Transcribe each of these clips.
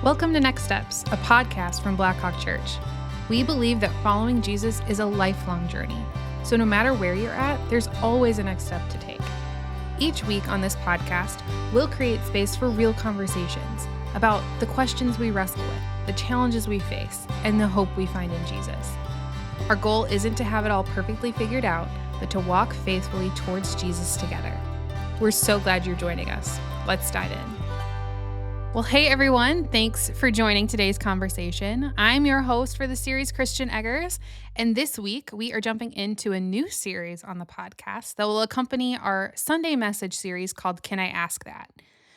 Welcome to Next Steps, a podcast from Blackhawk Church. We believe that following Jesus is a lifelong journey. So no matter where you're at, there's always a next step to take. Each week on this podcast, we'll create space for real conversations about the questions we wrestle with, the challenges we face, and the hope we find in Jesus. Our goal isn't to have it all perfectly figured out, but to walk faithfully towards Jesus together. We're so glad you're joining us. Let's dive in. Well, hey everyone, thanks for joining today's conversation. I'm your host for the series, Christian Eggers, and this week we are jumping into a new series on the podcast that will accompany our Sunday message series called Can I Ask That?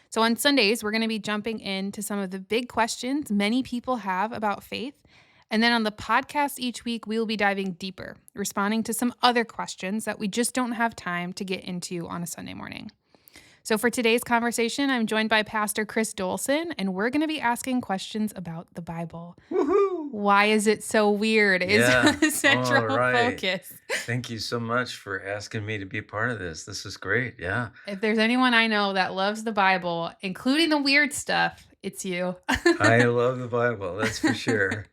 So on Sundays, we're going to be jumping into some of the big questions many people have about faith, and then on the podcast each week, we will be diving deeper, responding to some other questions that we just don't have time to get into on a Sunday morning. So for today's conversation, I'm joined by Pastor Chris Dolson, and we're going to be asking questions about the Bible. Woohoo! Why is it so weird is the central focus. Thank you so much for asking me to be part of this. This is great. Yeah. If there's anyone I know that loves the Bible, including the weird stuff, it's you. I love the Bible, that's for sure.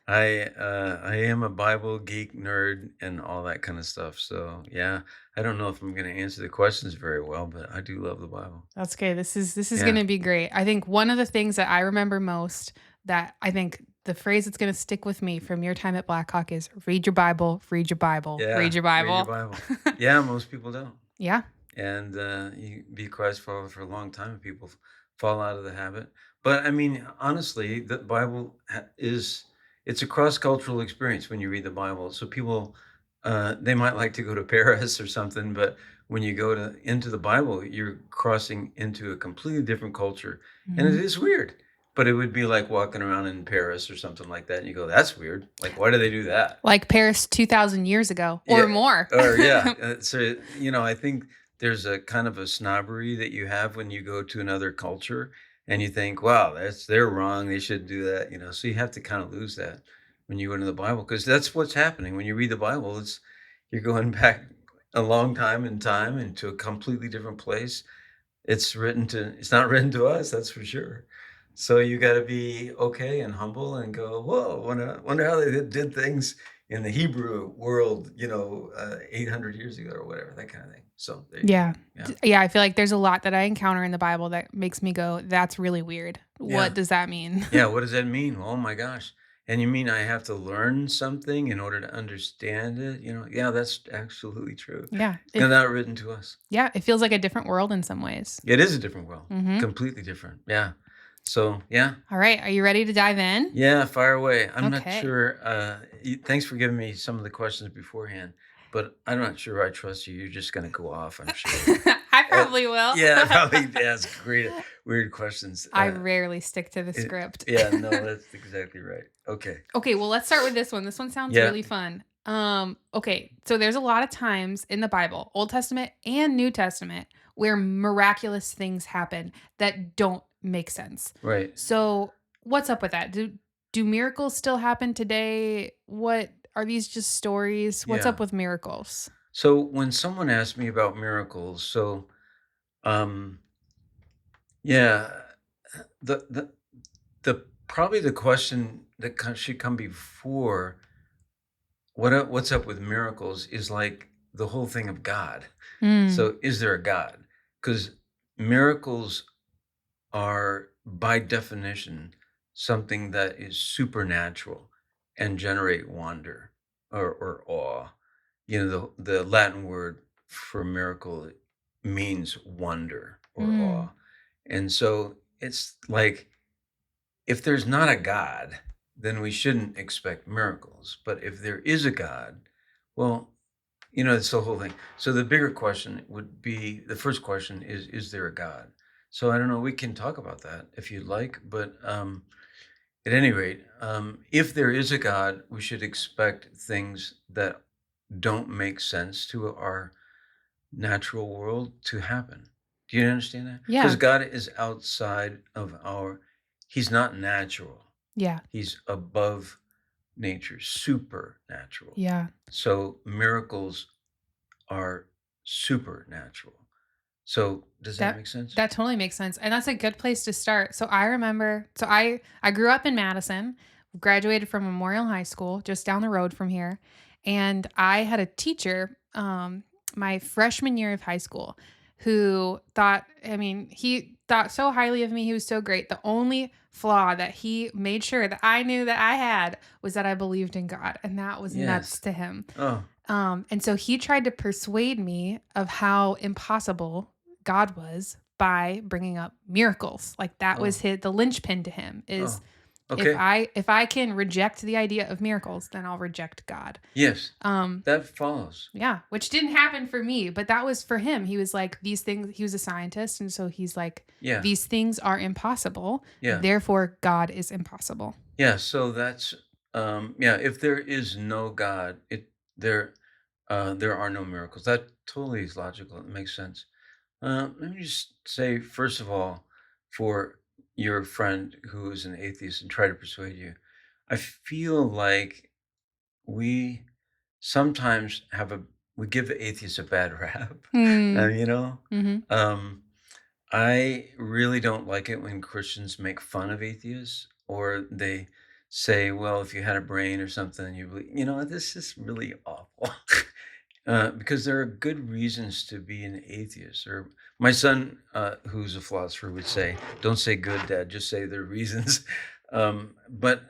I am a Bible geek, nerd, and all that kind of stuff. So yeah, I don't know if I'm going to answer the questions very well, but I do love the Bible. That's okay. This is going to be great. I think one of the things that I remember most, that I think the phrase that's going to stick with me from your time at Blackhawk is read your Bible, read your Bible, Yeah, read your Bible. read your Bible. Yeah, most people don't. Yeah. And you be a Christ follower for a long time, and people fall out of the habit. But I mean, honestly, the Bible it's a cross-cultural experience when you read the Bible. So people, they might like to go to Paris or something, but when you go into the Bible, you're crossing into a completely different culture. And it is weird, but it would be like walking around in Paris or something like that. And you go, that's weird. Like, why do they do that? Like Paris 2,000 years ago or more. So, I think there's a kind of a snobbery that you have when you go to another culture. And you think, wow, they're wrong. They should do that, So you have to kind of lose that when you go into the Bible, because that's what's happening when you read the Bible. You're going back a long time in time into a completely different place. It's not written to us, that's for sure. So you got to be okay and humble and go, whoa, wonder how they did things in the Hebrew world, 800 years ago or whatever, that kind of thing. So yeah, I feel like there's a lot that I encounter in the Bible that makes me go, that's really weird. What does that mean? Yeah, what does that mean? Oh my gosh. And you mean I have to learn something in order to understand it? Yeah, that's absolutely true. Yeah. It's not written to us. Yeah, it feels like a different world in some ways. It is a different world. Completely different. Yeah. So, yeah. All right. Are you ready to dive in? Yeah, fire away. I'm not sure. Thanks for giving me some of the questions beforehand, but I'm not sure I trust you. You're just going to go off, I'm sure. I probably will. Yeah, probably ask great, weird questions. I rarely stick to the script. Yeah, no, that's exactly right. Okay, well, let's start with this one. This one sounds really fun. Okay, so there's a lot of times in the Bible, Old Testament and New Testament, where miraculous things happen that don't make sense. Right. So what's up with that? Do miracles still happen today? What are these just stories? What's up with miracles? So when someone asks me about miracles, yeah, the probably the question that should come before what's up with miracles is like the whole thing of God. So is there a God? Because miracles are by definition something that is supernatural and generate wonder or awe. The Latin word for miracle means wonder or awe. And so it's like, if there's not a God, then we shouldn't expect miracles. But if there is a God, well, it's the whole thing. So the bigger question would be, the first question is there a God? So I don't know, we can talk about that if you'd like, but at any rate, if there is a God, we should expect things that don't make sense to our natural world to happen. Do you understand that? Yeah. Because God is outside of he's not natural. Yeah. He's above nature, supernatural. Yeah. So miracles are supernatural. So does that That make sense? that totally makes sense, and that's a good place to start. So I remember, I grew up in Madison, graduated from Memorial High School, just down the road from here, and I had a teacher, my freshman year of high school, who thought, I mean, he thought so highly of me. He was so great. The only flaw that he made sure that I knew that I had was that I believed in God, and that was nuts Yes. to him. Oh, And so he tried to persuade me of how impossible God was by bringing up miracles. Like that oh, was the linchpin to him is oh. Okay. if I can reject the idea of miracles, then I'll reject God. Yes, Um, that follows. yeah, which didn't happen for me, but that was for him. He was like, these things, he was a scientist, and so he's like, Yeah, these things are impossible, yeah, therefore God is impossible. yeah. So that's yeah. If there is no God, there there are no miracles. That totally is logical. It makes sense. Let me just say, first of all, for your friend who is an atheist and try to persuade you, I feel like we sometimes we give the atheists a bad rap. Hmm. You know, Mm-hmm. um, I really don't like it when Christians make fun of atheists or they say, "Well, if you had a brain or something, you know, this is really awful." Because there are good reasons to be an atheist. Or my son, who's a philosopher, would say, "Don't say good, Dad. Just say there are reasons." But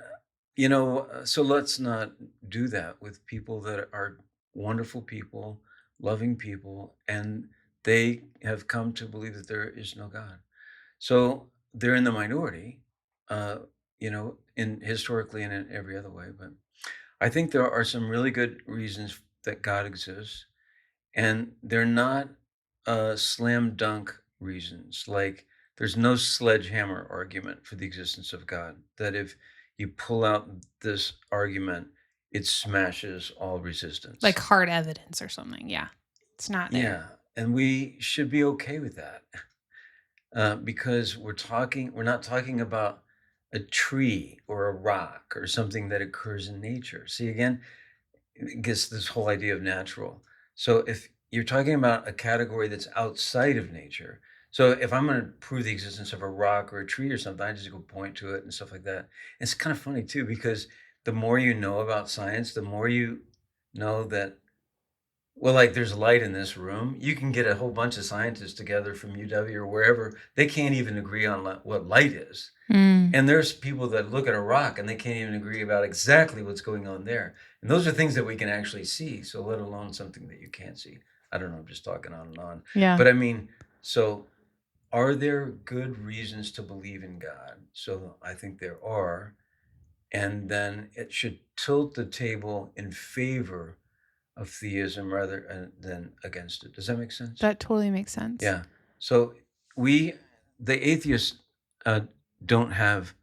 you know, so let's not do that with people that are wonderful people, loving people, and they have come to believe that there is no God. So they're in the minority, uh, you know, in historically and in every other way. But I think there are some really good reasons that God exists, and they're not slam dunk reasons. Like there's no sledgehammer argument for the existence of God. That if you pull out this argument, it smashes all resistance. Like hard evidence or something. Yeah, it's not there. Yeah, and we should be okay with that. Because we're not talking about a tree or a rock or something that occurs in nature. See, again, it gets this whole idea of natural. So if you're talking about a category that's outside of nature, so if I'm going to prove the existence of a rock or a tree or something, I just go point to it and stuff like that. It's kind of funny too, because the more you know about science, the more you know that, well, like there's light in this room. You can get a whole bunch of scientists together from UW or wherever. They can't even agree on what light is. Mm. And there's people that look at a rock and they can't even agree about exactly what's going on there. And those are things that we can actually see. So let alone something that you can't see. I don't know. I'm just talking on and on. Yeah. But I mean, so are there good reasons to believe in God? So I think there are. And then it should tilt the table in favor of theism rather than against it. Does that make sense? That totally makes sense. Yeah. So we, the atheists, uh, don't have.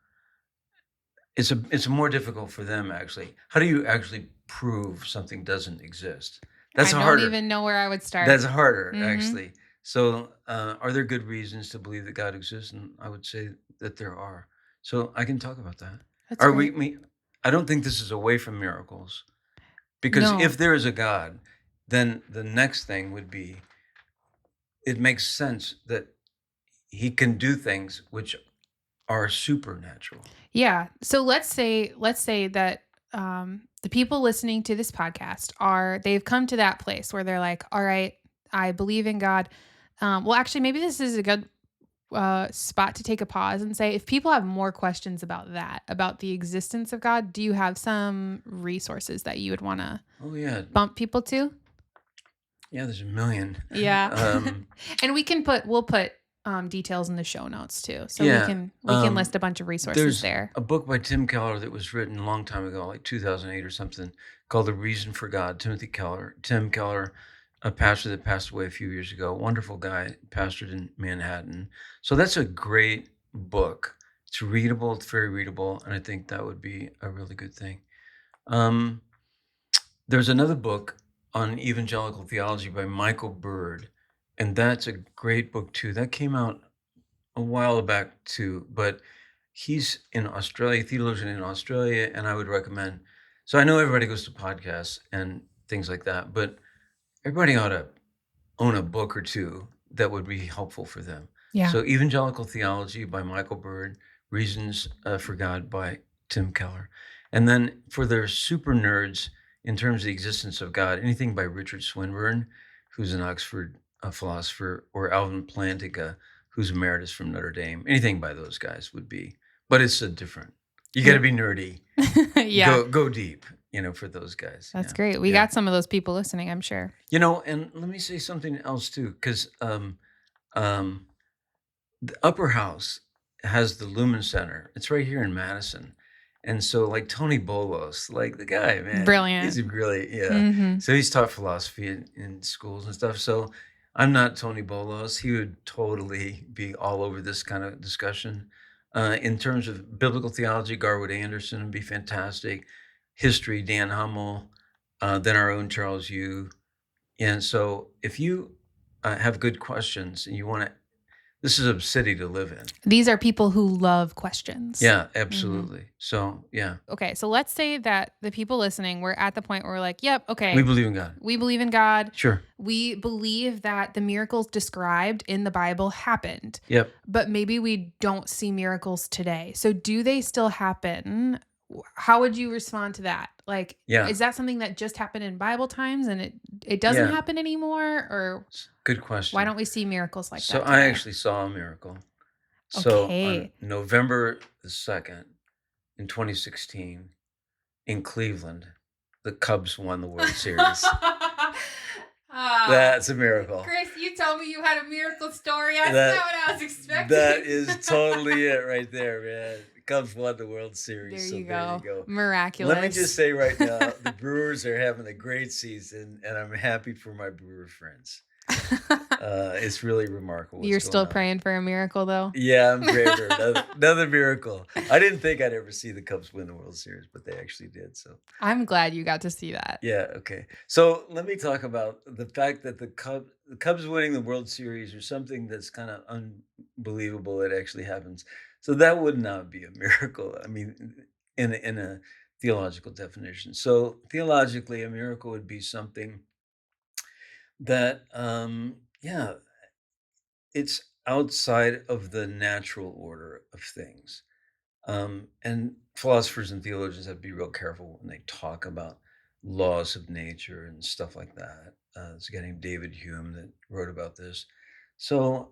It's more difficult for them actually. How do you actually prove something doesn't exist? I That's don't harder. even know where I would start. That's harder Mhm. actually. So, are there good reasons to believe that God exists? And I would say that there are. So I can talk about that. That's Are great. I don't think this is away from miracles because No. if there is a God, then the next thing would be it makes sense that he can do things which are supernatural. Yeah. So let's say that the people listening to this podcast they've come to that place where they're like, all right, I believe in God. Well, actually, maybe this is a good spot to take a pause and say, if people have more questions about that, about the existence of God, do you have some resources that you would want to Oh yeah, bump people to? yeah. There's a million. Yeah. And we'll put details in the show notes too. So Yeah. we can list a bunch of resources There's there. a book by Tim Keller that was written a long time ago, like 2008 or something, called "The Reason for God." Tim Keller, a pastor that passed away a few years ago, wonderful guy, pastored in Manhattan. So that's a great book. It's readable. It's very readable, and I think that would be a really good thing. Um, there's another book on evangelical theology by Michael Bird, and that's a great book too. That came out a while back too, but he's in Australia, theologian in Australia, and I would recommend. So I know everybody goes to podcasts and things like that, but everybody ought to own a book or two that would be helpful for them. Yeah. So Evangelical Theology by Michael Bird, Reasons for God by Tim Keller. And then for their super nerds, in terms of the existence of God, anything by Richard Swinburne, who's an Oxford philosopher, or Alvin Plantinga, who's emeritus from Notre Dame. Anything by those guys would be, but it's a different. You got to be nerdy. Yeah. Go deep, for those guys. That's Yeah. great. We Yeah. got some of those people listening, I'm sure. And let me say something else too, because the Upper House has the Lumen Center. It's right here in Madison. And so like Tony Bolos, like the guy, man. Brilliant. He's really, yeah. Mhm. So he's taught philosophy in schools and stuff. So I'm not Tony Bolos. He would totally be all over this kind of discussion. In terms of biblical theology, Garwood Anderson would be fantastic. History, Dan Hummel, then our own Charles Yu. And so if you have good questions and you want to, this is a city to live in. These are people who love questions. Yeah, absolutely. So, yeah. Okay, so let's say that the people listening, we're at the point where we're like, yep, okay. We believe in God. We believe in God. Sure. We believe that the miracles described in the Bible happened. Yep. But maybe we don't see miracles today. So do they still happen? How would you respond to that? Like, is that something that just happened in Bible times and it doesn't happen anymore? Or good question. Why don't we see miracles like that? So I actually saw a miracle. So on November the 2nd in 2016 in Cleveland, the Cubs won the World Series. That's a miracle. Chris, you told me you had a miracle story. That's not what I was expecting. That is totally it right there, man. The Cubs won the World Series. There you go. Miraculous. Let me just say right now, the Brewers are having a great season, and I'm happy for my Brewer friends. It's really remarkable. You're still praying for a miracle, though? Yeah, I'm praying for another miracle. I didn't think I'd ever see the Cubs win the World Series, but they actually did. So I'm glad you got to see that. Yeah. Okay. So let me talk about the fact that the Cubs winning the World Series or something that's kind of unbelievable. It actually happens. So that would not be a miracle. I mean, in a theological definition. So theologically, a miracle would be something that, it's outside of the natural order of things. And philosophers and theologians have to be real careful when they talk about laws of nature and stuff like that. There's a guy named David Hume that wrote about this. So,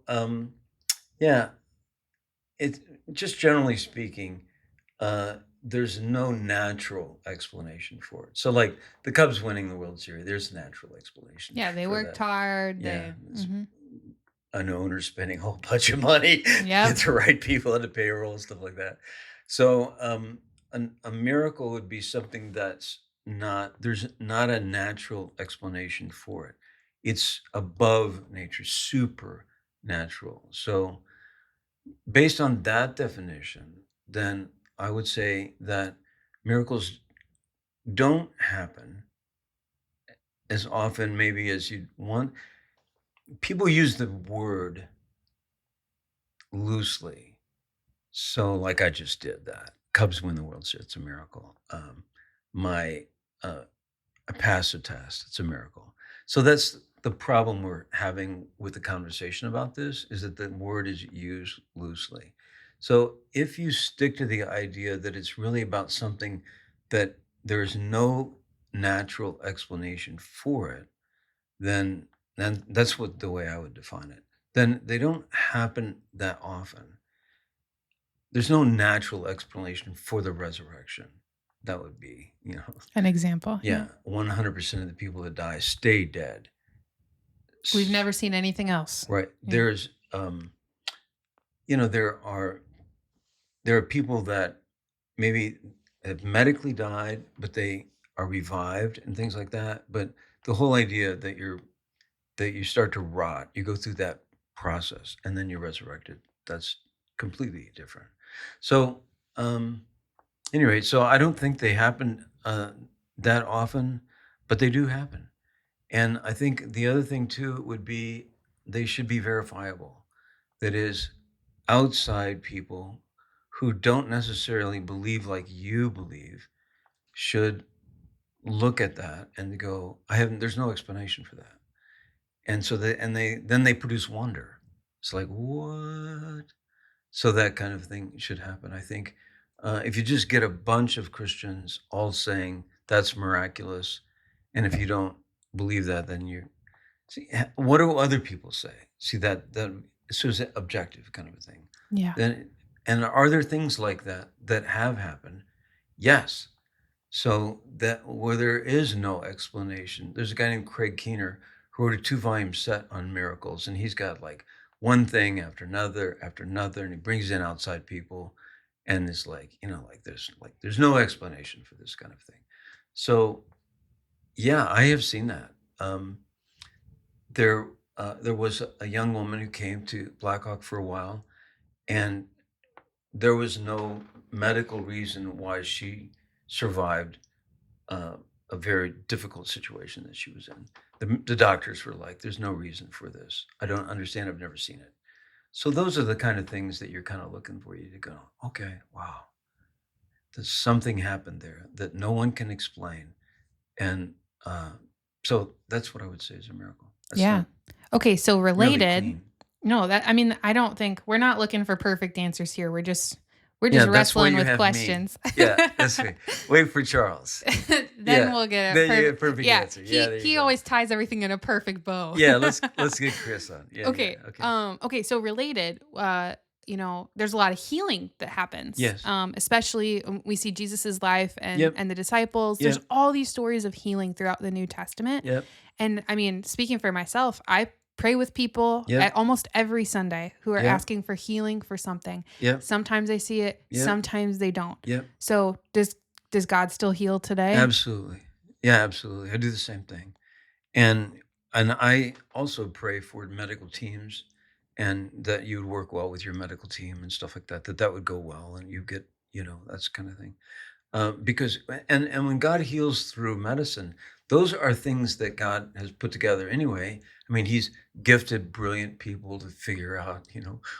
it's just generally speaking, there's no natural explanation for it. So, like the Cubs winning the World Series, there's a natural explanation. Yeah, they worked hard. Yeah, an owner spending a whole bunch of money, get the right people on the payroll and stuff like that. So, a miracle would be something that's there's not a natural explanation for it. It's above nature, supernatural. So, based on that definition, then I would say that miracles don't happen as often maybe as you'd want. People use the word loosely. So like I just did that. Cubs win the World Series, it's a miracle. I passed a test, it's a miracle. So that's the problem we're having with the conversation about this, is that the word is used loosely. So if you stick to the idea that it's really about something that there's no natural explanation for it, then that's the way I would define it. Then they don't happen that often. There's no natural explanation for the resurrection. That would be, an example. Yeah, 100% of the people that die stay dead. We've never seen anything else. Right. Yeah. There's, there are people that maybe have medically died, but they are revived and things like that. But the whole idea that you start to rot, you go through that process, and then you're resurrected. That's completely different. So, anyway, so I don't think they happen that often, but they do happen. And I think the other thing too would be they should be verifiable. That is, outside people who don't necessarily believe like you believe should look at that and go, there's no explanation for that. And so they produce wonder. It's like, what? So that kind of thing should happen. I think if you just get a bunch of Christians all saying that's miraculous, and if you don't believe that, then you see what do other people say? See that so it's objective kind of a thing. Yeah. Then and are there things like that that have happened? Yes. So that where there is no explanation, there's a guy named Craig Keener who wrote a 2-volume set on miracles, and he's got like one thing after another, and he brings in outside people, and it's like, there's no explanation for this kind of thing. So yeah, I have seen that. There there was a young woman who came to Blackhawk for a while, and there was no medical reason why she survived uh, a very difficult situation that she was in. The doctors were like, "There's no reason for this. I don't understand. I've never seen it." So those are the kind of things that you're kind of looking for you to go, "Okay, wow, there's something happened there that no one can explain," and so that's what I would say is a miracle. That's Yeah. not Okay, so really related. clean. No, that I mean, I don't think we're not looking for perfect answers here. We're Yeah, just that's why wrestling you with have me. questions. Yeah, that's me. Wait for Charles. Then Yeah, we'll get a then you get a perfect. perfect Yeah, answer. Yeah, he there you he go. always ties everything in a perfect bow. Yeah, let's get Chris on. Yeah, yeah. Okay. Okay. Okay. So related. There's a lot of healing that happens. Yes. Especially we see Jesus's life and Yep. and the disciples. There's Yep. all these stories of healing throughout the New Testament. Yep. And I mean, speaking for myself, I pray with people Yep. at almost every Sunday who are Yep. asking for healing for something. Yep. Sometimes they see it, Yep. sometimes they don't. Yep. So does God still heal today? Absolutely. Yeah, absolutely. I do the same thing. And I also pray for medical teams and that you would work well with your medical team and stuff like that, that would go well and you get, that's kind of thing. Because and when God heals through medicine, those are things that God has put together anyway. I mean, He's gifted brilliant people to figure out.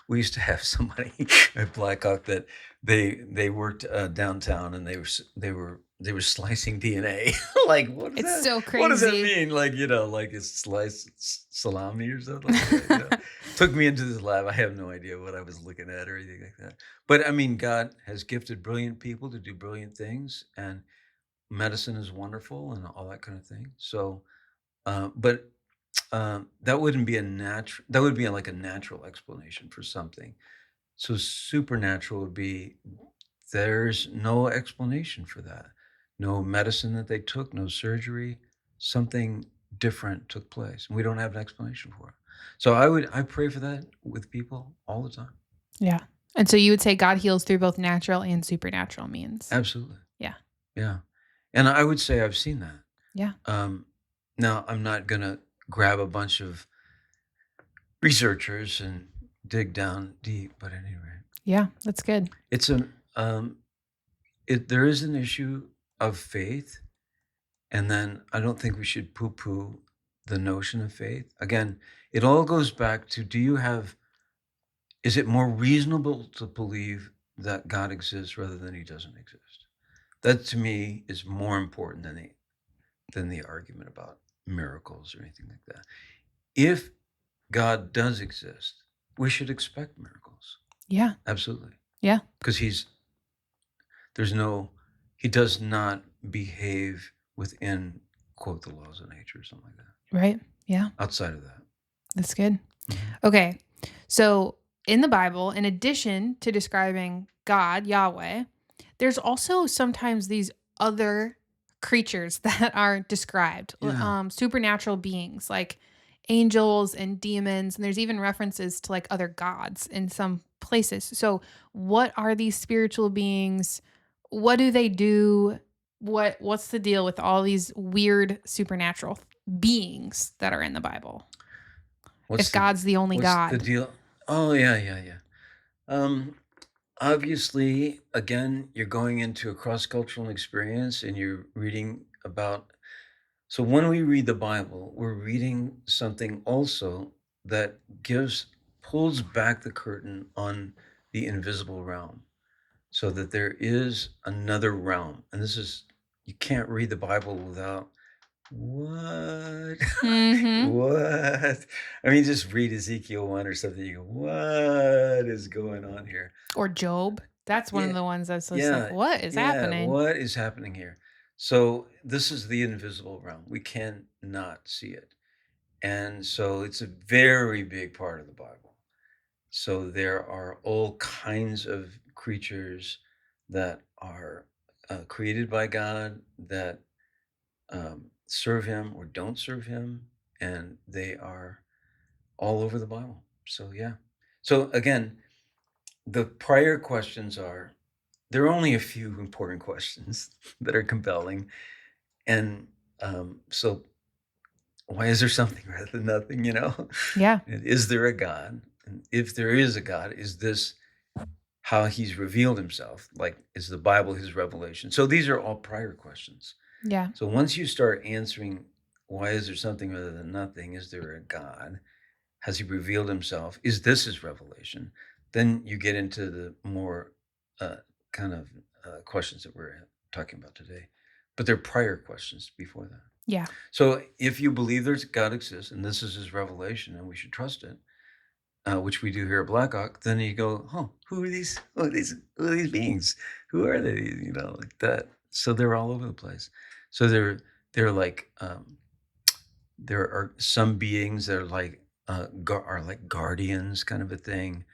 We used to have somebody at Blackhawk that they worked downtown and they were slicing DNA. Like, what is It's that? so What does that crazy. mean? Like, like it's sliced salami or something like that. Took me into this lab. I have no idea what I was looking at or anything like that. But I mean, God has gifted brilliant people to do brilliant things, and medicine is wonderful and all that kind of thing. So, but that wouldn't be a natural. That would be like a natural explanation for something. So supernatural would be there's no explanation for that. No medicine that they took, no surgery. Something different took place, and we don't have an explanation for it. So I pray for that with people all the time. Yeah. And so you would say God heals through both natural and supernatural means. Absolutely. Yeah. Yeah. And I would say I've seen that. Yeah. Now I'm not gonna grab a bunch of researchers and dig down deep, but anyway, Yeah. That's good. it's an there is an issue of faith, and then I don't think we should poo-poo the notion of faith. Again, it all goes back to is it more reasonable to believe that God exists rather than He doesn't exist? That to me is more important than the argument about miracles or anything like that. If God does exist, we should expect miracles. Yeah. Absolutely. Yeah. Because he does not behave within, quote, the laws of nature or something like that. Right. Yeah. Outside of that. That's good. Mhm. Okay. So in the Bible, in addition to describing God, Yahweh, there's also sometimes these other creatures that are described, Yeah. supernatural beings like angels and demons. And there's even references to like other gods in some places. So what are these spiritual beings? What do they do? What's the deal with all these weird supernatural beings that are in the Bible? What's If the God's the only what's the God. deal? Oh yeah, yeah, yeah. Um, Obviously, again, you're going into a cross-cultural experience and you're reading about. So when we read the Bible, we're reading something also that pulls back the curtain on the invisible realm, so that there is another realm. And you can't read the Bible without what? Mm-hmm. What? I mean, just read Ezekiel 1 or something. You go, what is going on here? Or Job. That's one of Yeah, the ones that's just like, yeah, what is yeah. happening? What is happening here? So this is the invisible realm. We cannot see it. And so it's a very big part of the Bible. So there are all kinds of creatures that are created by God that serve Him or don't serve Him, and they are all over the Bible. So yeah. So again, the prior questions are there are only a few important questions that are compelling, and so why is there something rather than nothing? Yeah. And is there a God? And if there is a God, is this how he's revealed himself? Like, is the Bible his revelation? So these are all prior questions. Yeah. So once you start answering, why is there something rather than nothing? Is there a God? Has he revealed himself? Is this his revelation? Then you get into the more uh, kind of questions that we're talking about today. But they're prior questions before that. Yeah. So if you believe there's God exists and this is his revelation and we should trust it, which we do here at Blackhawk, then you go, oh, who are these? Who are these beings? Who are they? Like that. So they're all over the place. So they're like there are some beings that are like are like guardians, kind of a thing.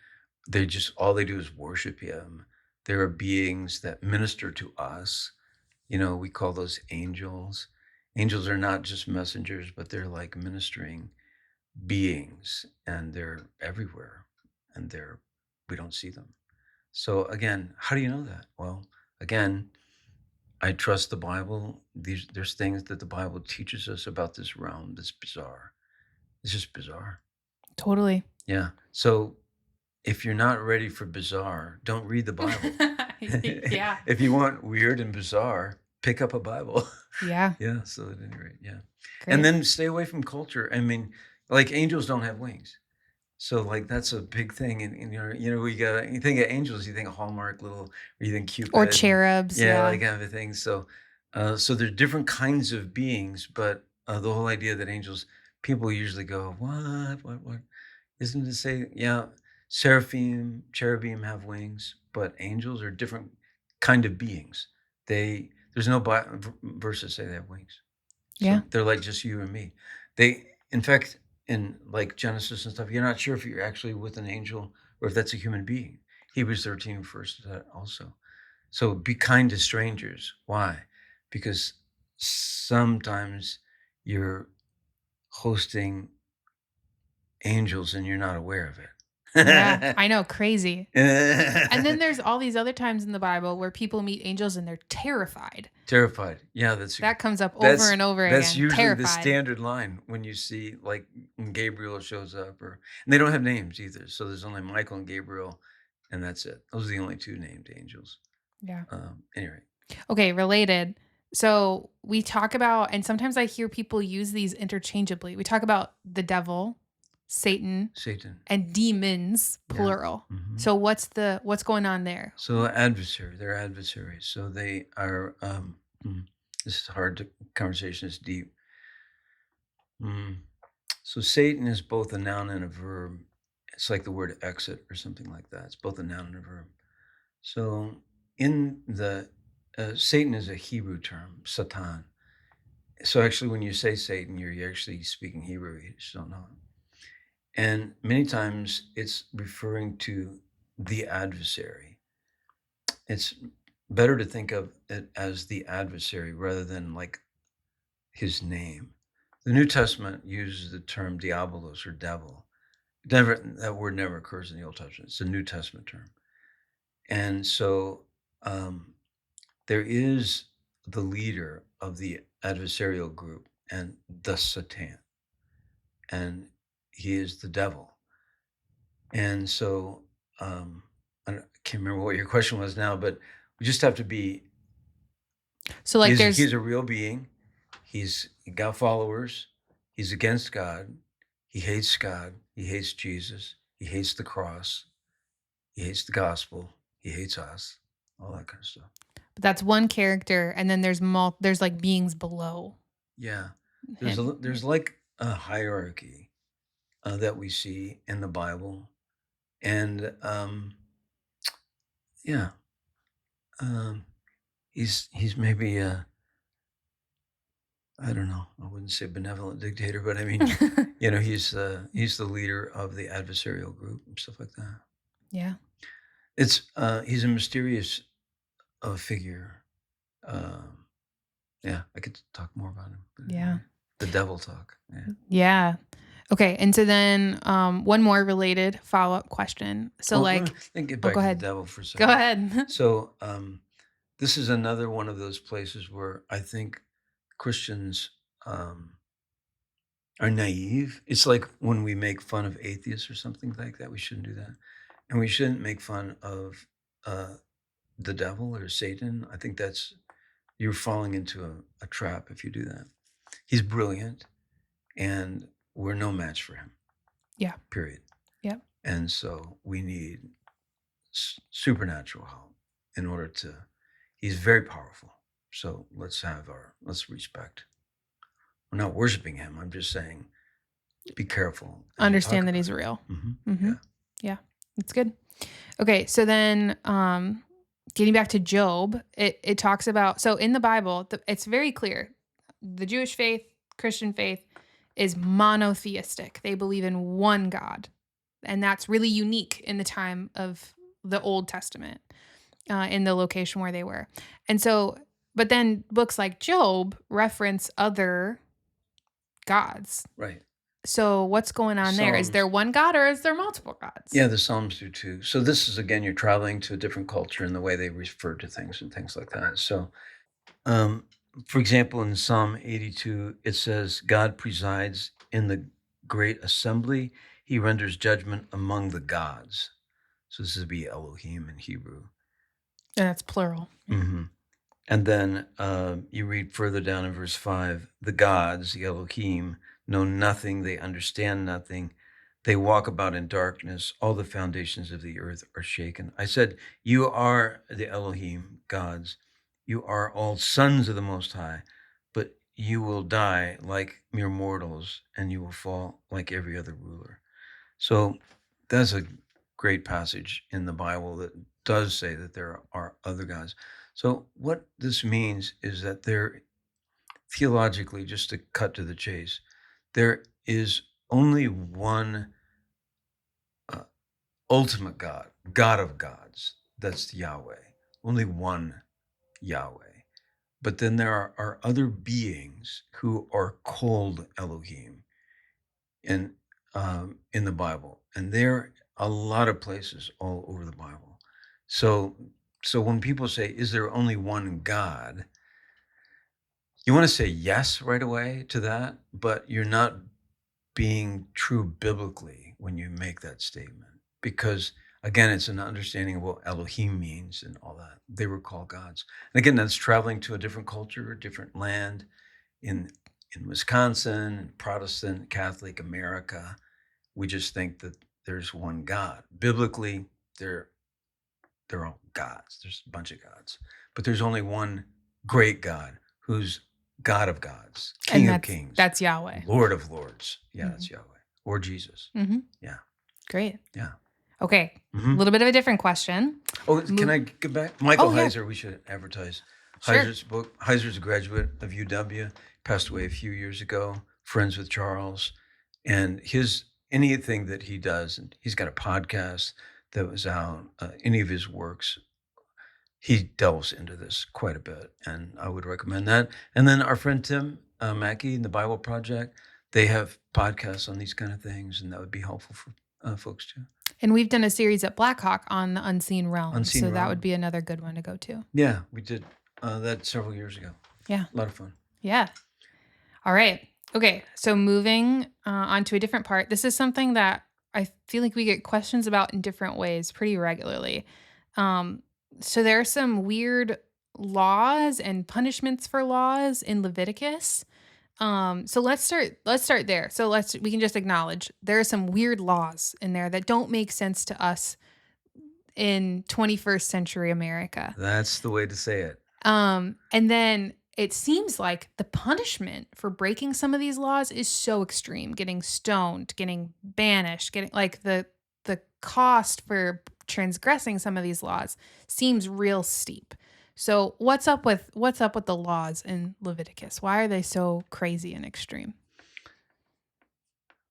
They just all they do is worship him. There are beings that minister to us. We call those angels. Angels are not just messengers, but they're like ministering beings, and they're everywhere, and we don't see them. So again, how do you know that? Well, again, I trust the Bible. There's things that the Bible teaches us about this realm that's bizarre. It's just bizarre. Totally. Yeah. So if you're not ready for bizarre, don't read the Bible. Yeah. If you want weird and bizarre, pick up a Bible. Yeah. Yeah. So at any rate, yeah. And Great. then stay away from culture. I mean, like angels don't have wings. So like that's a big thing. And you think of angels, you think of Hallmark little, or you think Cupid. Or cherubs. Yeah, Yeah. like kind of a thing. So there's different kinds of beings, but the whole idea that angels, people usually go, what? Isn't it say, yeah, seraphim, cherubim have wings, but angels are different kind of beings. There's no verses say they have wings. So Yeah. they're like just you and me. In fact, in like Genesis and stuff, you're not sure if you're actually with an angel or if that's a human being. Hebrews 13 refers to that also. So be kind to strangers. Why? Because sometimes you're hosting angels and you're not aware of it. Yeah. I know. Crazy. And And then there's all these other times in the Bible where people meet angels and they're terrified. terrified. Yeah, That comes up over that's and over that's again. usually the Terrified. standard line when you see like when Gabriel shows up, and they don't have names either. So there's only Michael and Gabriel, and that's it. Those are the only two named angels. Yeah. Anyway, Okay, related. So we talk about, and sometimes I hear people use these interchangeably. We talk about the devil, Satan, Satan. and demons, Yeah. plural. Mhm. So what's going on there? So adversary, they're adversaries. So they are. This is hard to conversation. Is deep. So Satan is both a noun and a verb. It's like the word exit or something like that. It's both a noun and a verb. So in the Satan is a Hebrew term, Satan. So actually, when you say Satan, you're actually speaking Hebrew. You just don't know it. And many times it's referring to the adversary. It's better to think of it as the adversary rather than like his name. The New Testament uses the term diabolos or devil. That word never occurs in the Old Testament. It's a New Testament term. And so there is the leader of the adversarial group and the Satan, and he is the devil. And so I can't remember what your question was now, but we just have to be. So like He's a real being. He got followers. He's against God. He hates God. He hates Jesus. He hates the cross. He hates the gospel. He hates us. All that kind of stuff. that's one character, and then there's like beings below. Yeah. him. There's like a hierarchy that we see in the Bible, and yeah, um, he's maybe I don't know, I wouldn't say benevolent dictator, but I mean, he's the leader of the adversarial group and stuff like that. Yeah. He's a mysterious figure. Um, yeah, I could talk more about him. But Yeah. The devil talk. Yeah. Yeah. Okay. And so then one more related follow-up question. So Let like, me get back go to the ahead. devil for a Go second. ahead. So this is another one of those places where I think Christians are naive. It's like when we make fun of atheists or something like that. We shouldn't do that. And we shouldn't make fun of uh, the devil or Satan. I think you're falling into a trap if you do that. He's brilliant, and we're no match for him. Yeah. Period. Yep. And so we need supernatural help in order to. He's very powerful. So let's respect. We're not worshiping him. I'm just saying, be careful. Understand that he's real. Yeah. Yeah. That's good. Okay. So then, getting back to Job, it talks about, so in the Bible, it's very clear. The Jewish faith, Christian faith is monotheistic. They believe in one God. And that's really unique in the time of the Old Testament, in the location where they were. And so, but then books like Job reference other gods. Right. So what's going on there? Is there one God or is there multiple gods? Yeah, the Psalms do too. So this is, again, you're traveling to a different culture and the way they refer to things and things like that. So, for example, in Psalm 82, it says, God presides in the great assembly. He renders judgment among the gods. So this would be Elohim in Hebrew. And that's plural. Mm-hmm. And then you read further down in verse 5, the gods, the Elohim, know nothing, they understand nothing. They walk about in darkness. All the foundations of the earth are shaken. I said, you are the Elohim, gods. You are all sons of the Most High, but you will die like mere mortals, and you will fall like every other ruler. So that's a great passage in the Bible that does say that there are other gods. So what this means is that there, theologically, just to cut to the chase, there is only one ultimate God, God of gods. That's Yahweh. Only one Yahweh. But then there are other beings who are called Elohim in the Bible, and they're a lot of places all over the Bible. So when people say, "Is there only one God?" You want to say yes right away to that, but you're not being true biblically when you make that statement, because again, it's an understanding of what Elohim means and all that. They were called gods, and again, that's traveling to a different culture, a different land in Wisconsin, Protestant, Catholic America. We just think that there's one God. Biblically, they're all gods. There's a bunch of gods, but there's only one great God who's God of gods, King of kings. That's Yahweh. Lord of lords. Yeah, that's Yahweh. Or Jesus. Yeah. Great. Yeah. Okay. A little bit of a different question. Oh, can I get back? Michael Heiser, we should advertise. Sure. Heiser's book. Heiser's a graduate of UW, passed away a few years ago, friends with Charles. And anything that he does, and he's got a podcast that was out, any of his works, he delves into this quite a bit, and I would recommend that. And then our friend Tim Mackey in the Bible Project, they have podcasts on these kind of things, and that would be helpful for folks too. And we've done a series at Blackhawk on the Unseen Realm, so that would be another good one to go to. Yeah, we did that several years ago. Yeah. A lot of fun. Yeah. All right. Okay, so moving on to a different part. This is something that I feel like we get questions about in different ways pretty regularly. So there are some weird laws and punishments for laws in Leviticus. So let's start there. So we can just acknowledge there are some weird laws in there that don't make sense to us in 21st century America. That's the way to say it. And then it seems like the punishment for breaking some of these laws is so extreme, getting stoned, getting banished, getting like the cost for transgressing some of these laws seems real steep. So what's up with the laws in Leviticus? Why are they so crazy and extreme?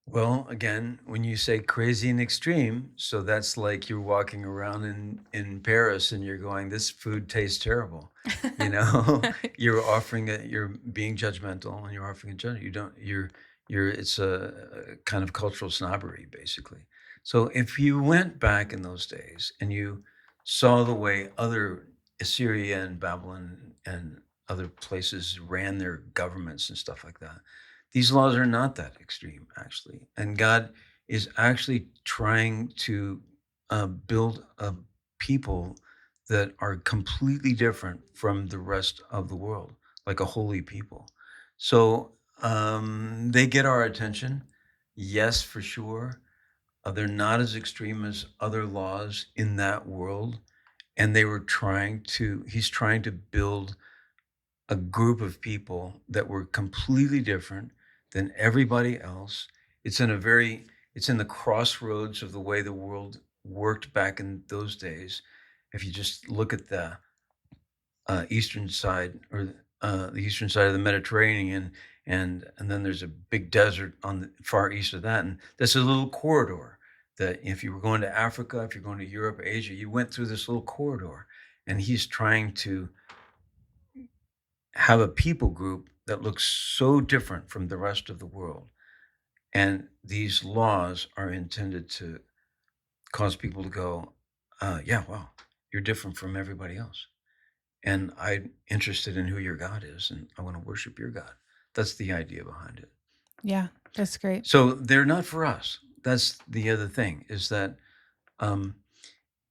Well, again, when you say crazy and extreme, so that's like you're walking around in Paris and you're going, "This food tastes terrible." You know, you're being judgmental and you're offering a judgment. You don't, you're, it's a kind of cultural snobbery, basically. So if you went back in those days and you saw the way other Assyria and Babylon and other places ran their governments and stuff like that, these laws are not that extreme, actually. And God is actually trying to build a people that are completely different from the rest of the world, like a holy people. So they get our attention. Yes, for sure. They're not as extreme as other laws in that world. And he's trying to build a group of people that were completely different than everybody else. It's in the crossroads of the way the world worked back in those days. If you just look at the eastern side or the eastern side of the Mediterranean, and then there's a big desert on the far east of that, and that's a little corridor that if you were going to Africa, if you're going to Europe, Asia, you went through this little corridor, and he's trying to have a people group that looks so different from the rest of the world. And these laws are intended to cause people to go, yeah, wow, you're different from everybody else. And I'm interested in who your God is, and I want to worship your God. That's the idea behind it. Yeah, that's great. So they're not for us. That's the other thing is that um,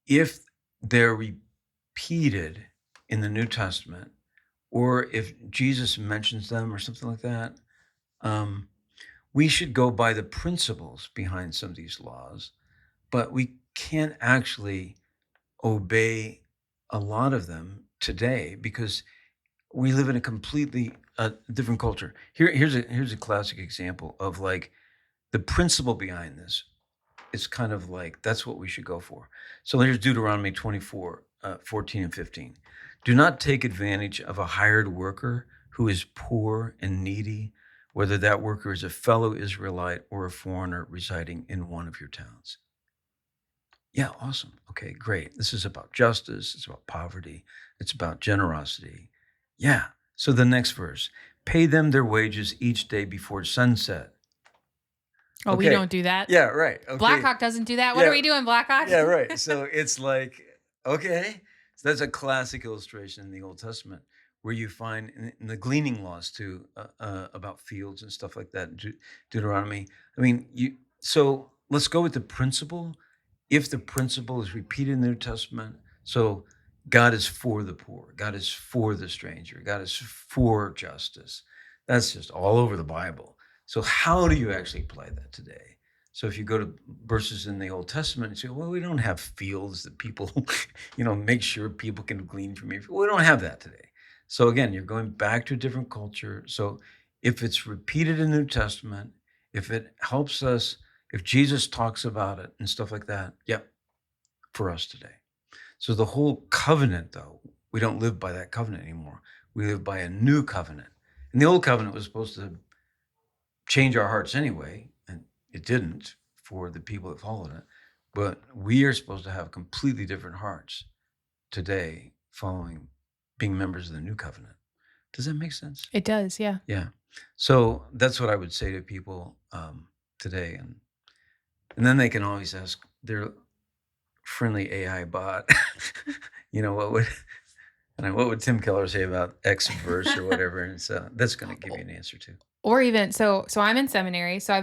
if they're repeated in the New Testament, or if Jesus mentions them or something like that, um, we should go by the principles behind some of these laws, but we can't actually obey a lot of them today because we live in a completely different culture. Here's a classic example of like the principle behind this. It's kind of like that's what we should go for. So here's Deuteronomy 24, 14 and 15. Do not take advantage of a hired worker who is poor and needy, whether that worker is a fellow Israelite or a foreigner residing in one of your towns. Yeah, awesome. Okay, great. This is about justice. It's about poverty. It's about generosity. Yeah. So the next verse, pay them their wages each day before sunset. Oh, we Okay. don't do that. Yeah, right. Okay. Blackhawk doesn't do that. What Yeah. are we doing, Blackhawk? Yeah, right. So it's like, okay. So that's a classic illustration in the Old Testament where you find in the gleaning laws too about fields and stuff like that. Deuteronomy. I mean, so let's go with the principle. If the principle is repeated in the New Testament, so God is for the poor, God is for the stranger, God is for justice. That's just all over the Bible. So how do you actually apply that today? So if you go to verses in the Old Testament and say, well, we don't have fields that people, make sure people can glean from here. We don't have that today. So again, you're going back to a different culture. So if it's repeated in the New Testament, if it helps us, if Jesus talks about it and stuff like that, yep, for us today. So the whole covenant, though, we don't live by that covenant anymore. We live by a new covenant. And the old covenant was supposed to change our hearts anyway, and it didn't for the people that followed it. But we are supposed to have completely different hearts today following being members of the new covenant. Does that make sense? It does, yeah. Yeah. So that's what I would say to people today. And then they can always ask their friendly AI bot, what would Tim Keller say about X verse or whatever? And so that's going to give you an answer too. Or even so I'm in seminary, so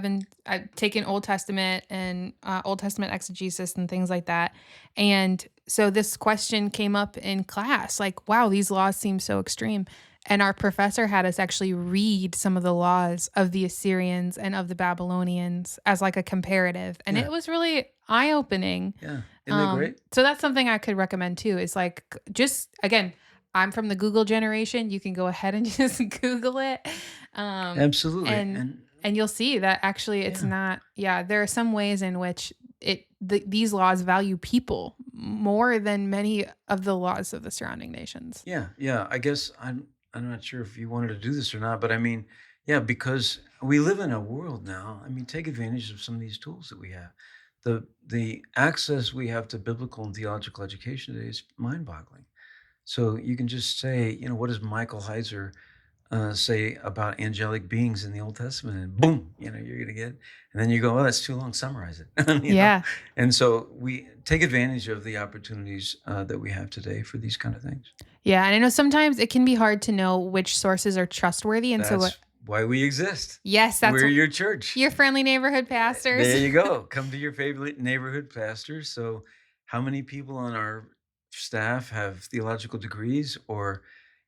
I've taken Old Testament and Old Testament exegesis and things like that. And so this question came up in class, like, wow, these laws seem so extreme. And our professor had us actually read some of the laws of the Assyrians and of the Babylonians as like a comparative. And Yeah. it was really eye-opening. Yeah. Isn't that great? So that's something I could recommend too, is like just again, I'm from the Google generation. You can go ahead and just Google it. Absolutely. And you'll see that actually it's not, there are some ways in which these laws value people more than many of the laws of the surrounding nations. Yeah. I guess I'm not sure if you wanted to do this or not, but I mean, yeah, because we live in a world now. I mean, take advantage of some of these tools that we have. The access we have to biblical and theological education today is mind-boggling. So you can just say, what does Michael Heiser say about angelic beings in the Old Testament, and boom, you're gonna get, and then you go, oh, that's too long. Summarize it, Yeah. And so we take advantage of the opportunities that we have today for these kind of things. Yeah, and I know sometimes it can be hard to know which sources are trustworthy, and so That's why we exist. yes, We're your church. your friendly neighborhood pastors. There you go. Come to your favorite neighborhood pastor. So, how many people on our staff have theological degrees?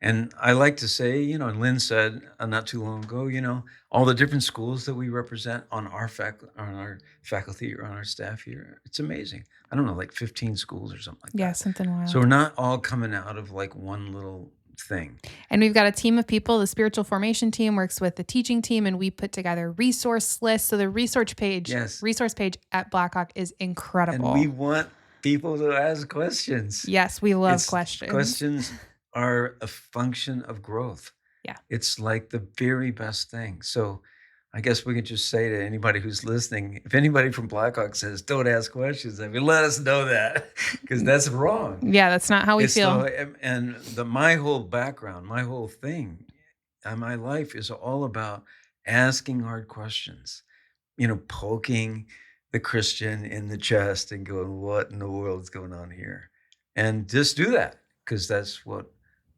And I like to say, and Lynn said not too long ago, all the different schools that we represent on our faculty or on our staff here. It's amazing. I don't know, like 15 schools or something like that. Yeah, something wild. So we're not all coming out of like one little thing. And we've got a team of people. The spiritual formation team works with the teaching team, and we put together resource lists. So the resource page at Blackhawk is incredible. And we want people to ask questions. Yes, we love questions. Questions are a function of growth. Yeah. It's like the very best thing. So I guess we could just say to anybody who's listening, if anybody from Blackhawk says, don't ask questions, I mean, let us know that, because that's wrong. Yeah, that's not how we feel. And my whole background, my whole thing, my life is all about asking hard questions, poking the Christian in the chest and going, what in the world is going on here? And just do that, because that's what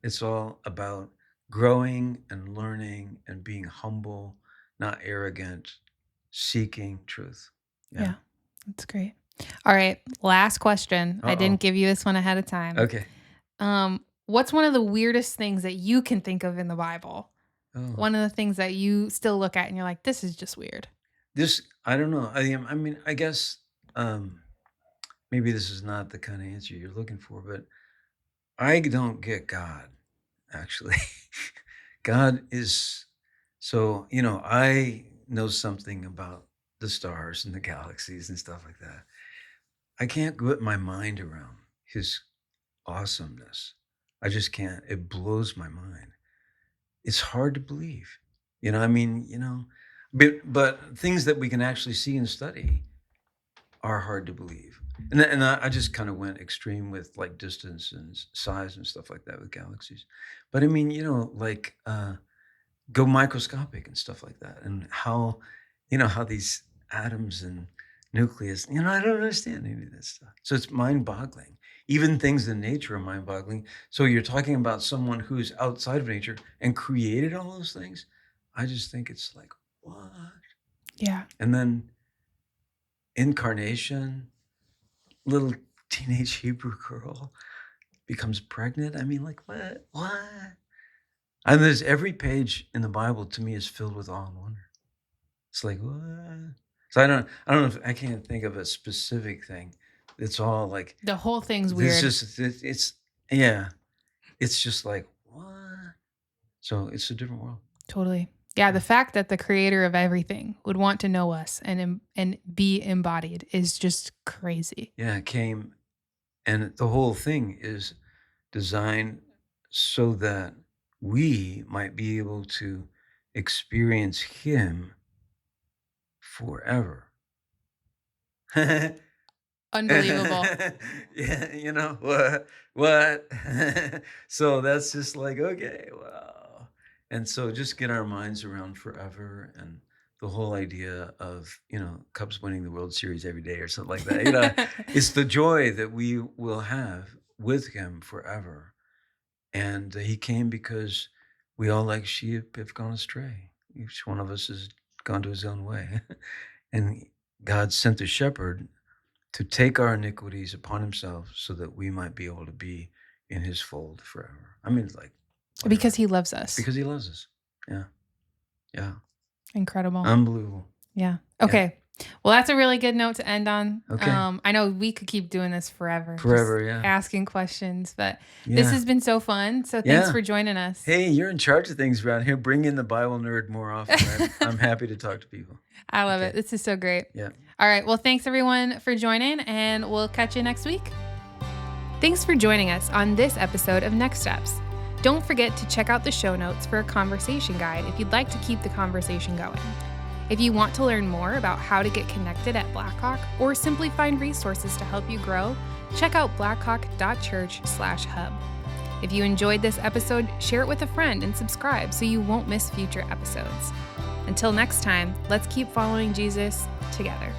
it's all about, growing and learning and being humble, not arrogant, seeking truth. Yeah, that's great. All right, last question. I didn't give you this one ahead of time. Okay. What's one of the weirdest things that you can think of in the Bible? One of the things that you still look at and you're like, this is just weird. I don't know. I mean, I guess maybe this is not the kind of answer you're looking for, but I don't get God, actually. God is, so, I know something about the stars and the galaxies and stuff like that. I can't get my mind around his awesomeness. I just can't. It blows my mind. It's hard to believe. But things that we can actually see and study are hard to believe. And I just kind of went extreme with like distance and size and stuff like that with galaxies. But I mean, like go microscopic and stuff like that, and how these atoms and nucleus, I don't understand any of this stuff. So it's mind-boggling. Even things in nature are mind-boggling. So you're talking about someone who's outside of nature and created all those things. I just think it's like, what? Yeah. And then incarnation, little teenage Hebrew girl becomes pregnant. I mean, like, what? And there's every page in the Bible to me is filled with awe and wonder. It's like, what? So I don't know if I can't think of a specific thing. It's all like the whole thing's weird. It's just like, what? So it's a different world. Totally. Yeah, the fact that the creator of everything would want to know us and be embodied is just crazy. Yeah, it came, and the whole thing is designed so that we might be able to experience him forever. Unbelievable. Yeah, what? So that's just like, okay, wow. And so just get our minds around forever, and the whole idea of, Cubs winning the World Series every day or something like that. It's the joy that we will have with him forever. And he came because we all, like sheep, have gone astray. Each one of us has gone to his own way. And God sent the shepherd to take our iniquities upon himself so that we might be able to be in his fold forever. I mean, like, whatever. Because he loves us. Because he loves us. Yeah. Incredible. Unbelievable. Yeah. Okay. Well, that's a really good note to end on. Okay. I know we could keep doing this forever. Forever, just yeah. asking questions, but this Yeah. has been so fun. So thanks Yeah. for joining us. Hey, you're in charge of things around here. Bring in the Bible nerd more often. I'm happy to talk to people. I love Okay. it. This is so great. Yeah. All right. Well, thanks everyone for joining, and we'll catch you next week. Thanks for joining us on this episode of Next Steps. Don't forget to check out the show notes for a conversation guide if you'd like to keep the conversation going. If you want to learn more about how to get connected at Blackhawk or simply find resources to help you grow, check out blackhawk.church/hub. If you enjoyed this episode, share it with a friend and subscribe so you won't miss future episodes. Until next time, let's keep following Jesus together.